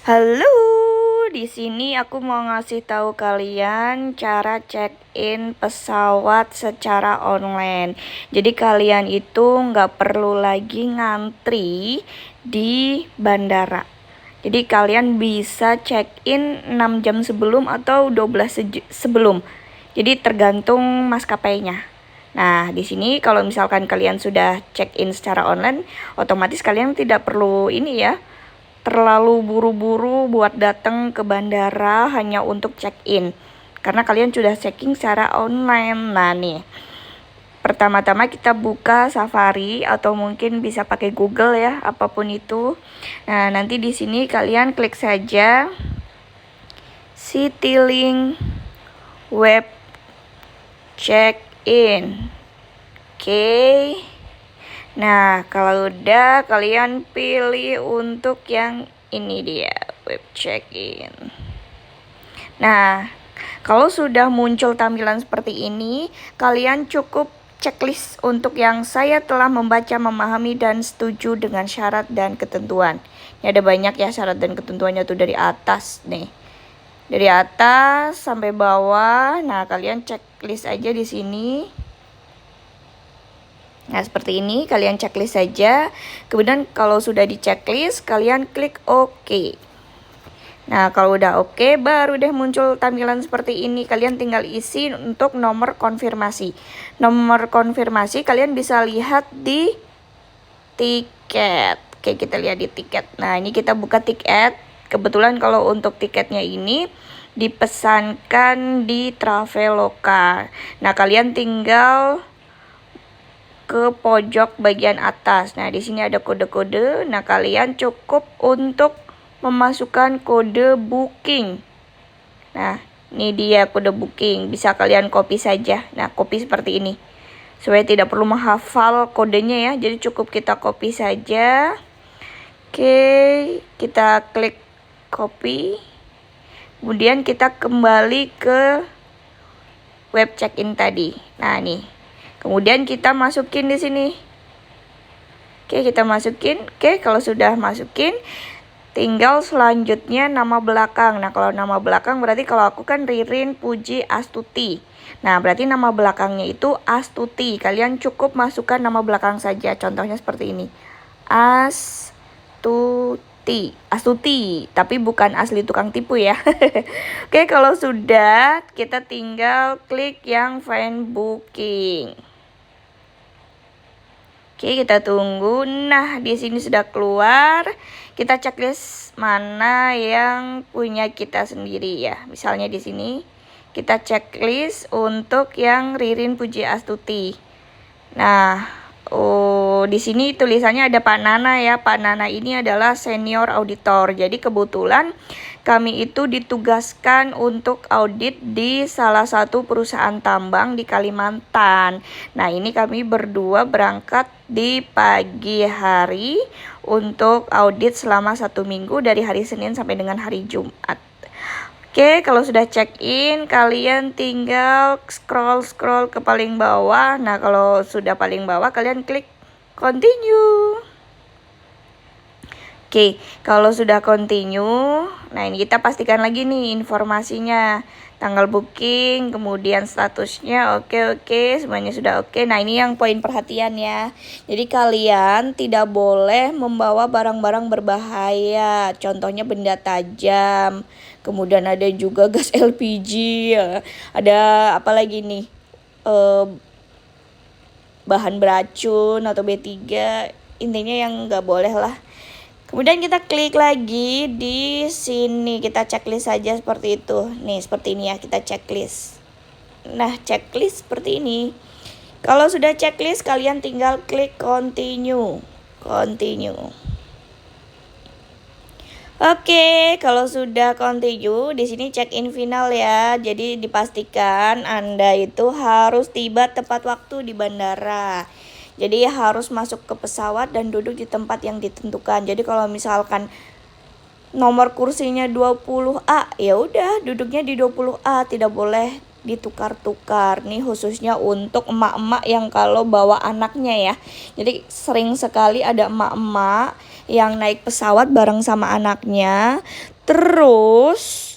Halo, di sini aku mau ngasih tahu kalian cara check-in pesawat secara online. Jadi kalian itu nggak perlu lagi ngantri di bandara. Jadi kalian bisa check-in 6 jam sebelum atau 12 sebelum. Jadi tergantung maskapainya. Nah, di sini kalau misalkan kalian sudah check-in secara online, otomatis kalian tidak perlu ini ya, terlalu buru-buru buat datang ke bandara hanya untuk check-in. Karena kalian sudah checking secara online. Nah nih, pertama-tama kita buka Safari atau mungkin bisa pakai Google ya, apapun itu. Nah, nanti di sini kalian klik saja Citylink Web Check-in. Oke. Nah, kalau udah kalian pilih untuk yang ini dia, web check-in. Nah, kalau sudah muncul tampilan seperti ini, kalian cukup checklist untuk yang saya telah membaca, memahami, dan setuju dengan syarat dan ketentuan. Ini ada banyak ya syarat dan ketentuannya tuh dari atas nih. Dari atas sampai bawah. Nah, kalian checklist aja di sini. Nah, seperti ini kalian checklist saja. Kemudian kalau sudah di checklist, kalian klik OK. Nah, kalau udah OK, baru deh muncul tampilan seperti ini. Kalian tinggal isi untuk nomor konfirmasi. Nomor konfirmasi kalian bisa lihat di tiket. Oke, kita lihat di tiket. Nah, ini kita buka tiket. Kebetulan kalau untuk tiketnya ini dipesankan di Traveloka. Nah, kalian tinggal ke pojok bagian atas. Nah, di sini ada kode-kode. Nah, kalian cukup untuk memasukkan kode booking. Nah, ini dia kode booking. Bisa kalian copy saja. Nah, copy seperti ini. Supaya tidak perlu menghafal kodenya ya. Jadi cukup kita copy saja. Oke, kita klik copy. Kemudian kita kembali ke web check-in tadi. Nah, nih. Kemudian kita masukin di sini. Oke, kita masukin. Oke, kalau sudah masukin, tinggal selanjutnya nama belakang. Nah, kalau nama belakang berarti kalau aku kan Ririn Puji Astuti. Nah, berarti nama belakangnya itu Astuti. Kalian cukup masukkan nama belakang saja. Contohnya seperti ini. Astuti, tapi bukan asli tukang tipu ya. Oke, kalau sudah, kita tinggal klik yang find booking. Oke, kita tunggu. Nah, di sini sudah keluar. Kita checklist mana yang punya kita sendiri ya. Misalnya di sini kita checklist untuk yang Ririn Puji Astuti. Nah, di sini tulisannya ada Pak Nana ya. Pak Nana ini adalah senior auditor. Jadi kebetulan kami itu ditugaskan untuk audit di salah satu perusahaan tambang di Kalimantan. Nah, ini kami berdua berangkat di pagi hari untuk audit selama 1 minggu dari hari Senin sampai dengan hari Jumat. Oke, kalau sudah check-in, kalian tinggal scroll ke paling bawah. Nah, kalau sudah paling bawah, kalian klik continue. Oke, kalau sudah continue, nah ini kita pastikan lagi nih informasinya. Tanggal booking, kemudian statusnya oke, semuanya sudah oke. Nah, ini yang poin perhatian ya. Jadi kalian tidak boleh membawa barang-barang berbahaya. Contohnya benda tajam. Kemudian ada juga gas LPG ya. Ada apa lagi nih? Bahan beracun atau B3. Intinya yang nggak boleh lah. Kemudian kita klik lagi di sini, kita checklist saja seperti itu. Nih, seperti ini ya, kita checklist. Nah, checklist seperti ini. Kalau sudah checklist, kalian tinggal klik continue. Oke, kalau sudah continue, di sini check-in final ya. Jadi dipastikan Anda itu harus tiba tepat waktu di bandara. Jadi harus masuk ke pesawat dan duduk di tempat yang ditentukan. Jadi kalau misalkan nomor kursinya 20A, ya udah duduknya di 20A, tidak boleh ditukar-tukar. Nih khususnya untuk emak-emak yang kalau bawa anaknya ya. Jadi sering sekali ada emak-emak yang naik pesawat bareng sama anaknya, Terus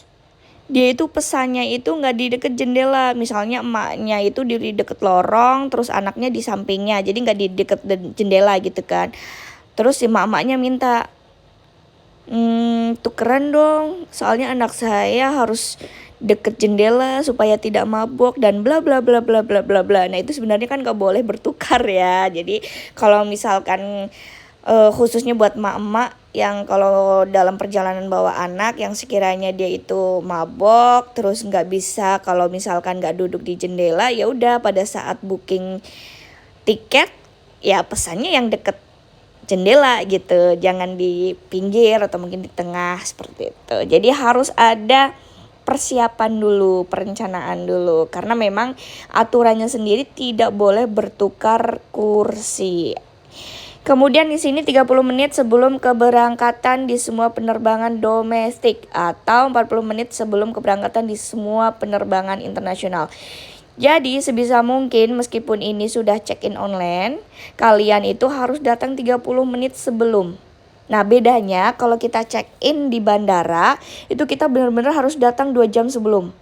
dia itu pesannya itu nggak di deket jendela, misalnya emaknya itu di deket lorong, terus anaknya di sampingnya, jadi nggak di deket jendela gitu kan. Terus si emak-emaknya minta, tukeran dong, soalnya anak saya harus deket jendela supaya tidak mabuk dan bla bla bla bla bla bla bla. Nah itu sebenarnya kan nggak boleh bertukar ya. Jadi kalau misalkan khususnya buat emak-emak yang kalau dalam perjalanan bawa anak yang sekiranya dia itu mabok terus nggak bisa, kalau misalkan nggak duduk di jendela, ya udah pada saat booking tiket ya pesannya yang deket jendela gitu, jangan di pinggir atau mungkin di tengah seperti itu. Jadi harus ada persiapan dulu, perencanaan dulu, karena memang aturannya sendiri tidak boleh bertukar kursi. Kemudian di sini 30 menit sebelum keberangkatan di semua penerbangan domestik atau 40 menit sebelum keberangkatan di semua penerbangan internasional. Jadi sebisa mungkin meskipun ini sudah check-in online, kalian itu harus datang 30 menit sebelum. Nah bedanya kalau kita check-in di bandara, itu kita benar-benar harus datang 2 jam sebelum.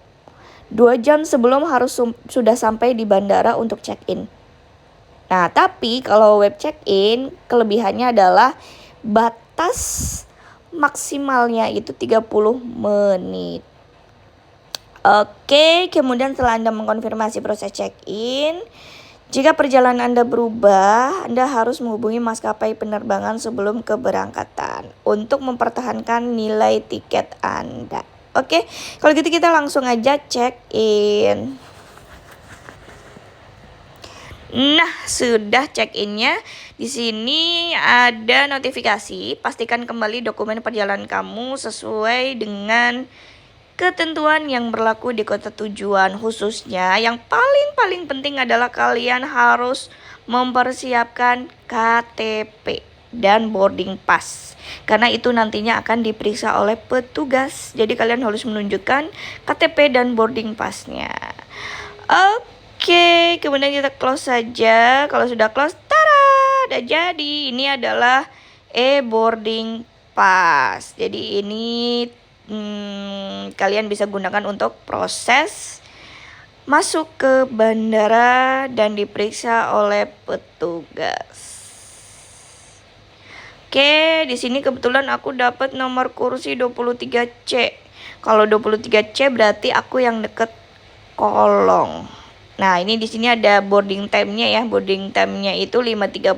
2 jam sebelum harus sudah sampai di bandara untuk check-in. Nah tapi kalau web check-in kelebihannya adalah batas maksimalnya itu 30 menit. Oke, kemudian setelah Anda mengkonfirmasi proses check-in, jika perjalanan Anda berubah, Anda harus menghubungi maskapai penerbangan sebelum keberangkatan untuk mempertahankan nilai tiket Anda. Oke, kalau gitu kita langsung aja check-in. Nah, sudah check-innya. Di sini ada notifikasi, pastikan kembali dokumen perjalanan kamu sesuai dengan ketentuan yang berlaku di kota tujuan. Khususnya yang paling penting adalah kalian harus mempersiapkan KTP dan boarding pass, karena itu nantinya akan diperiksa oleh petugas. Jadi kalian harus menunjukkan KTP dan boarding passnya. Oke, kemudian kita close saja. Kalau sudah close, tada, udah jadi. Ini adalah e-boarding pass. Jadi ini kalian bisa gunakan untuk proses masuk ke bandara dan diperiksa oleh petugas. Oke, di sini kebetulan aku dapat nomor kursi 23C. Kalau 23C berarti aku yang deket kolong. Nah, ini di sini ada boarding time-nya ya. Boarding time-nya itu 5.30.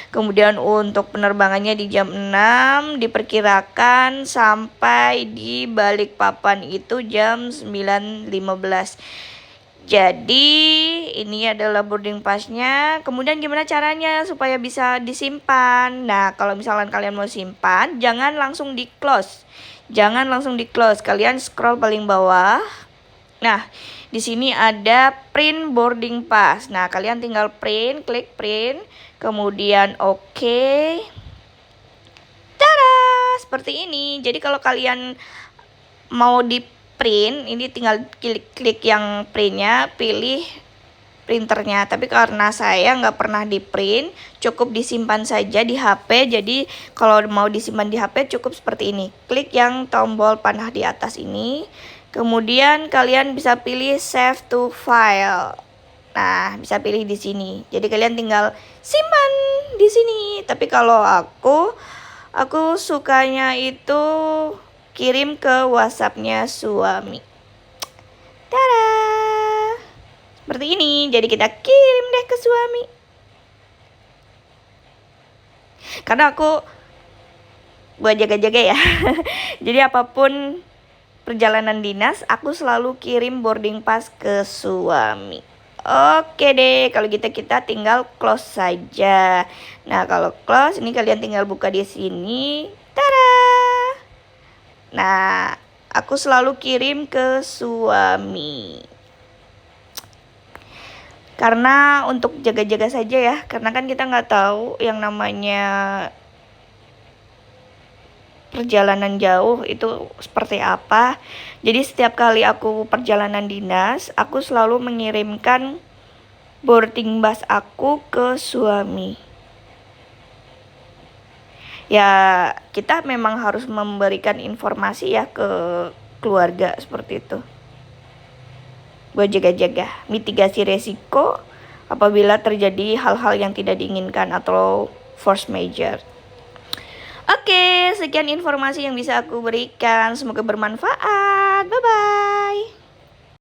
Kemudian untuk penerbangannya di jam 6, diperkirakan sampai di Balikpapan itu jam 9.15. Jadi ini adalah boarding pass-nya. Kemudian gimana caranya supaya bisa disimpan? Nah, kalau misalkan kalian mau simpan, jangan langsung di close. Jangan langsung di close. Kalian scroll paling bawah. Nah, di sini ada print boarding pass. Nah, kalian tinggal print, klik print, kemudian oke. Tada, seperti ini. Jadi kalau kalian mau di print, ini tinggal klik yang printnya, pilih printernya. Tapi karena saya nggak pernah di print, cukup disimpan saja di HP. Jadi kalau mau disimpan di HP cukup seperti ini. Klik yang tombol panah di atas ini. Kemudian kalian bisa pilih save to file. Nah, bisa pilih di sini. Jadi kalian tinggal simpan di sini. Tapi kalau aku sukanya itu kirim ke WhatsApp-nya suami. Tada! Seperti ini. Jadi kita kirim deh ke suami. Karena aku buat jaga-jaga ya. Jadi apapun perjalanan dinas, aku selalu kirim boarding pass ke suami. Oke deh, kalau gitu kita tinggal close saja. Nah, kalau close, ini kalian tinggal buka di sini. Tada! Nah, aku selalu kirim ke suami. Karena untuk jaga-jaga saja ya, karena kan kita nggak tahu yang namanya perjalanan jauh itu seperti apa. Jadi setiap kali aku perjalanan dinas, aku selalu mengirimkan boarding pass aku ke suami. Ya, kita memang harus memberikan informasi ya ke keluarga seperti itu. Buat jaga-jaga, mitigasi resiko apabila terjadi hal-hal yang tidak diinginkan atau force major. Oke, sekian informasi yang bisa aku berikan. Semoga bermanfaat. Bye-bye.